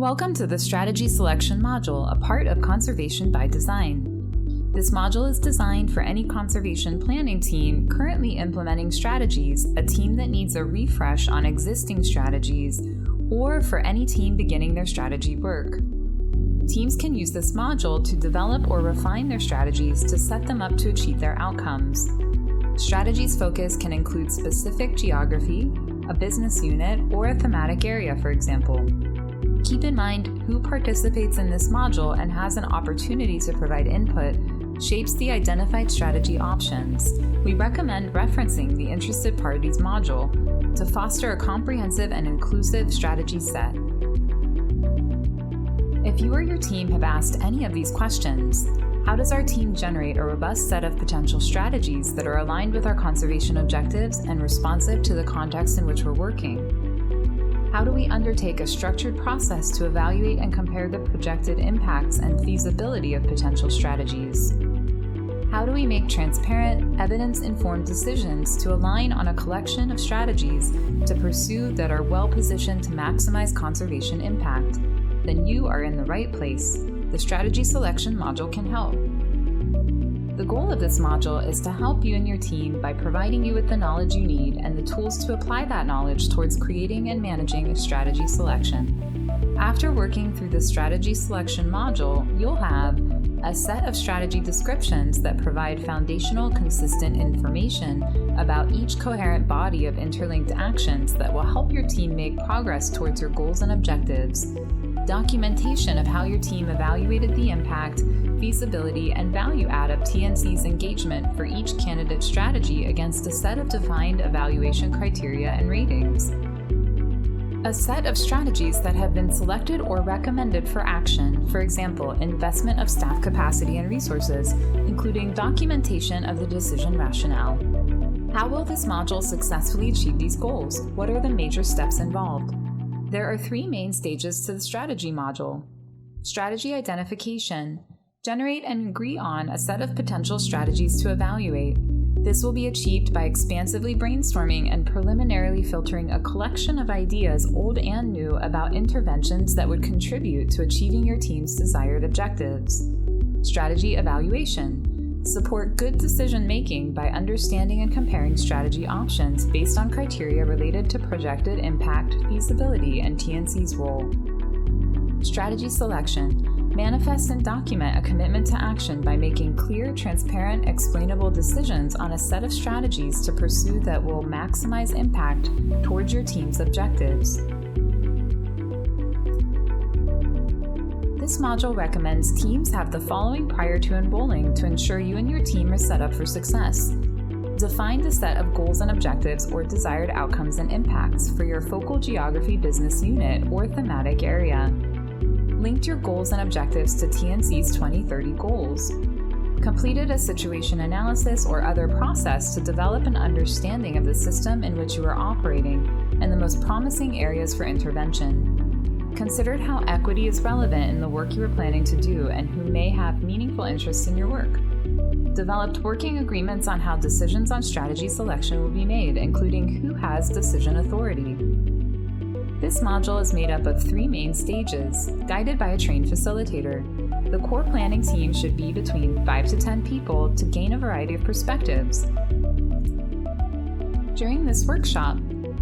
Welcome to the Strategy Selection module, a part of Conservation by Design. This module is designed for any conservation planning team currently implementing strategies, a team that needs a refresh on existing strategies, or for any team beginning their strategy work. Teams can use this module to develop or refine their strategies to set them up to achieve their outcomes. Strategies focus can include specific geography, a business unit, or a thematic area, for example. Keep in mind who participates in this module and has an opportunity to provide input shapes the identified strategy options. We recommend referencing the Interested Parties module to foster a comprehensive and inclusive strategy set. If you or your team have asked any of these questions, how does our team generate a robust set of potential strategies that are aligned with our conservation objectives and responsive to the context in which we're working? How do we undertake a structured process to evaluate and compare the projected impacts and feasibility of potential strategies? How do we make transparent, evidence-informed decisions to align on a collection of strategies to pursue that are well-positioned to maximize conservation impact? Then you are in the right place. The Strategy Selection module can help. The goal of this module is to help you and your team by providing you with the knowledge you need and the tools to apply that knowledge towards creating and managing a strategy selection. After working through the Strategy Selection module, you'll have a set of strategy descriptions that provide foundational, consistent information about each coherent body of interlinked actions that will help your team make progress towards your goals and objectives. Documentation of how your team evaluated the impact, feasibility, and value add of TNC's engagement for each candidate strategy against a set of defined evaluation criteria and ratings. A set of strategies that have been selected or recommended for action, for example, investment of staff capacity and resources, including documentation of the decision rationale. How will this module successfully achieve these goals? What are the major steps involved? There are three main stages to the strategy module. Strategy identification. Generate and agree on a set of potential strategies to evaluate. This will be achieved by expansively brainstorming and preliminarily filtering a collection of ideas, old and new, about interventions that would contribute to achieving your team's desired objectives. Strategy evaluation. Support good decision-making by understanding and comparing strategy options based on criteria related to projected impact, feasibility, and TNC's role. Strategy selection. Manifest and document a commitment to action by making clear, transparent, explainable decisions on a set of strategies to pursue that will maximize impact towards your team's objectives. This module recommends teams have the following prior to enrolling to ensure you and your team are set up for success. Define the set of goals and objectives or desired outcomes and impacts for your focal geography business unit or thematic area. Linked your goals and objectives to TNC's 2030 goals. Completed a situation analysis or other process to develop an understanding of the system in which you are operating and the most promising areas for intervention. Considered how equity is relevant in the work you are planning to do and who may have meaningful interests in your work. Developed working agreements on how decisions on strategy selection will be made, including who has decision authority. This module is made up of three main stages, guided by a trained facilitator. The core planning team should be between 5 to 10 people to gain a variety of perspectives. During this workshop,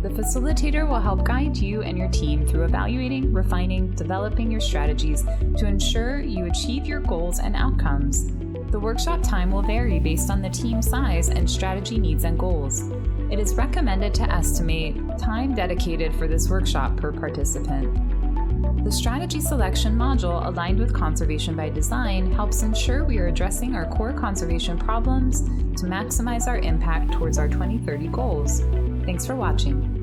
the facilitator will help guide you and your team through evaluating, refining, developing your strategies to ensure you achieve your goals and outcomes. The workshop time will vary based on the team size and strategy needs and goals. It is recommended to estimate time dedicated for this workshop per participant. The Strategy Selection module, aligned with Conservation by Design, helps ensure we are addressing our core conservation problems to maximize our impact towards our 2030 goals. Thanks for watching.